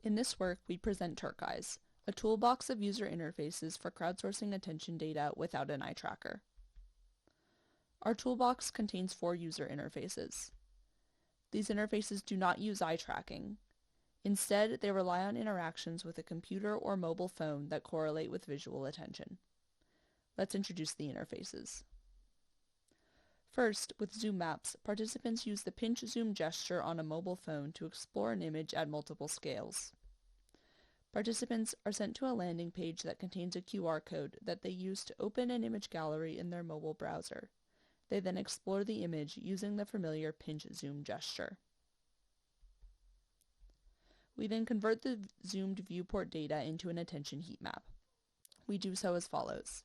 In this work, we present TurkEyes, a toolbox of user interfaces for crowdsourcing attention data without an eye tracker. Our toolbox contains 4 user interfaces. These interfaces do not use eye tracking. Instead, they rely on interactions with a computer or mobile phone that correlate with visual attention. Let's introduce the interfaces. First, with zoom maps, participants use the pinch zoom gesture on a mobile phone to explore an image at multiple scales. Participants are sent to a landing page that contains a QR code that they use to open an image gallery in their mobile browser. They then explore the image using the familiar pinch zoom gesture. We then convert the zoomed viewport data into an attention heat map. We do so as follows.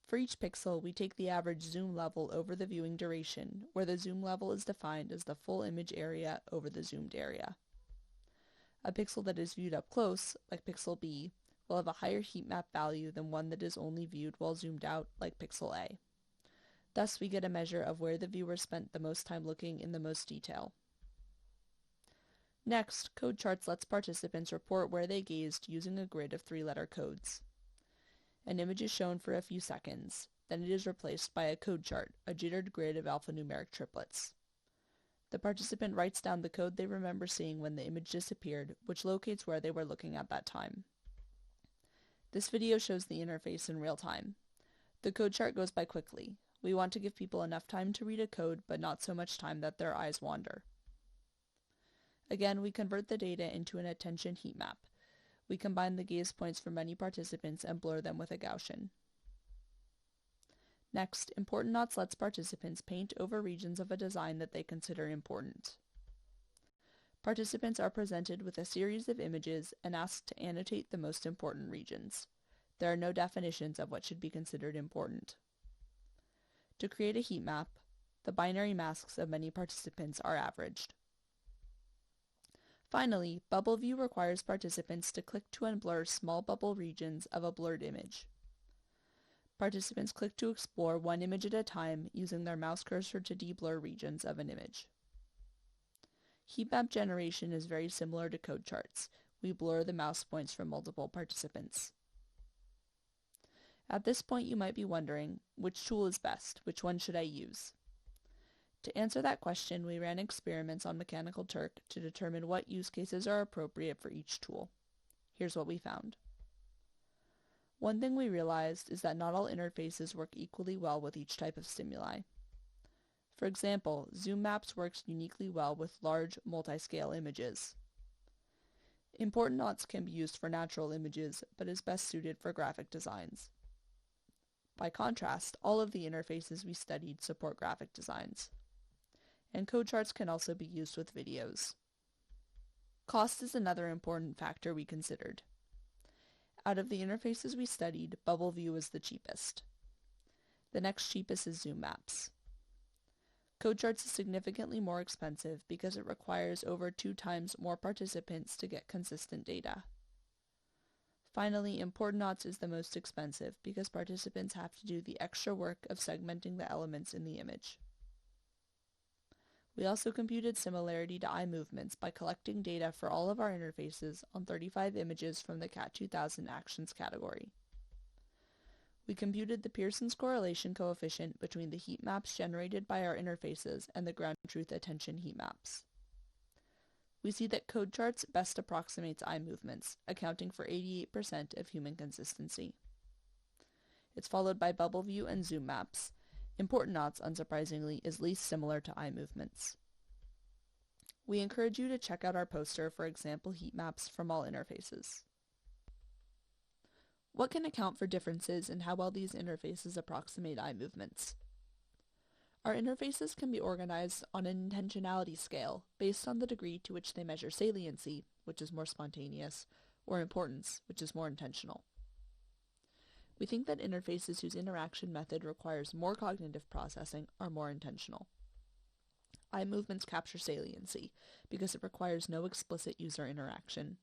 For each pixel, we take the average zoom level over the viewing duration, where the zoom level is defined as the full image area over the zoomed area. A pixel that is viewed up close, like pixel B, will have a higher heat map value than one that is only viewed while zoomed out, like pixel A. Thus, we get a measure of where the viewer spent the most time looking in the most detail. Next, Code Charts lets participants report where they gazed using a grid of 3-letter codes. An image is shown for a few seconds, then it is replaced by a code chart, a jittered grid of alphanumeric triplets. The participant writes down the code they remember seeing when the image disappeared, which locates where they were looking at that time. This video shows the interface in real time. The code chart goes by quickly. We want to give people enough time to read a code, but not so much time that their eyes wander. Again, we convert the data into an attention heat map. We combine the gaze points for many participants and blur them with a Gaussian. Next, Important Knots lets participants paint over regions of a design that they consider important. Participants are presented with a series of images and asked to annotate the most important regions. There are no definitions of what should be considered important. To create a heat map, the binary masks of many participants are averaged. Finally, Bubble View requires participants to click to unblur small bubble regions of a blurred image. Participants click to explore one image at a time using their mouse cursor to deblur regions of an image. Heat map generation is very similar to code charts. We blur the mouse points from multiple participants. At this point, you might be wondering, which tool is best? Which one should I use? To answer that question, we ran experiments on Mechanical Turk to determine what use cases are appropriate for each tool. Here's what we found. One thing we realized is that not all interfaces work equally well with each type of stimuli. For example, zoom maps works uniquely well with large, multi-scale images. Important Knots can be used for natural images, but is best suited for graphic designs. By contrast, all of the interfaces we studied support graphic designs. And code charts can also be used with videos. Cost is another important factor we considered. Out of the interfaces we studied, Bubble View is the cheapest. The next cheapest is zoom maps. Code charts is significantly more expensive because it requires over 2 times more participants to get consistent data. Finally, Important Knots is the most expensive because participants have to do the extra work of segmenting the elements in the image. We also computed similarity to eye movements by collecting data for all of our interfaces on 35 images from the CAT 2000 Actions category. We computed the Pearson's correlation coefficient between the heat maps generated by our interfaces and the ground truth attention heat maps. We see that code charts best approximates eye movements, accounting for 88% of human consistency. It's followed by Bubble View and zoom maps. Important Knots, unsurprisingly, is least similar to eye movements. We encourage you to check out our poster for example heat maps from all interfaces. What can account for differences in how well these interfaces approximate eye movements? Our interfaces can be organized on an intentionality scale based on the degree to which they measure saliency, which is more spontaneous, or importance, which is more intentional. We think that interfaces whose interaction method requires more cognitive processing are more intentional. Eye movements capture saliency because it requires no explicit user interaction.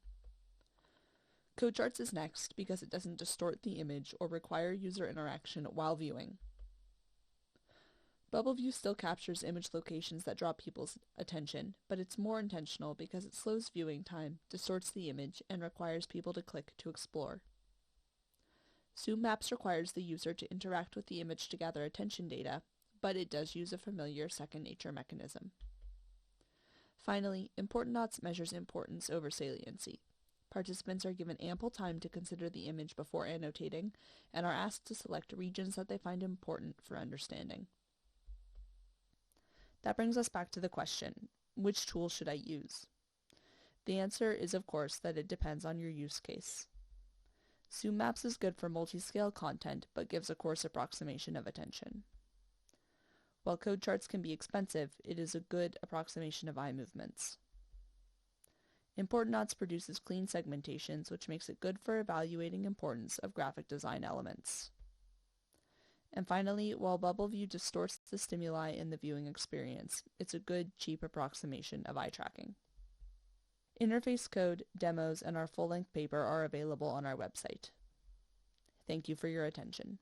Code charts is next because it doesn't distort the image or require user interaction while viewing. Bubble View still captures image locations that draw people's attention, but it's more intentional because it slows viewing time, distorts the image, and requires people to click to explore. Zoom Maps requires the user to interact with the image to gather attention data, but it does use a familiar second nature mechanism. Finally, Important Knots measures importance over saliency. Participants are given ample time to consider the image before annotating, and are asked to select regions that they find important for understanding. That brings us back to the question, which tool should I use? The answer is, of course, that it depends on your use case. Zoom Maps is good for multi-scale content, but gives a coarse approximation of attention. While code charts can be expensive, it is a good approximation of eye movements. Important Knots produces clean segmentations, which makes it good for evaluating importance of graphic design elements. And finally, while Bubble View distorts the stimuli in the viewing experience, it's a good, cheap approximation of eye tracking. Interface code, demos, and our full-length paper are available on our website. Thank you for your attention.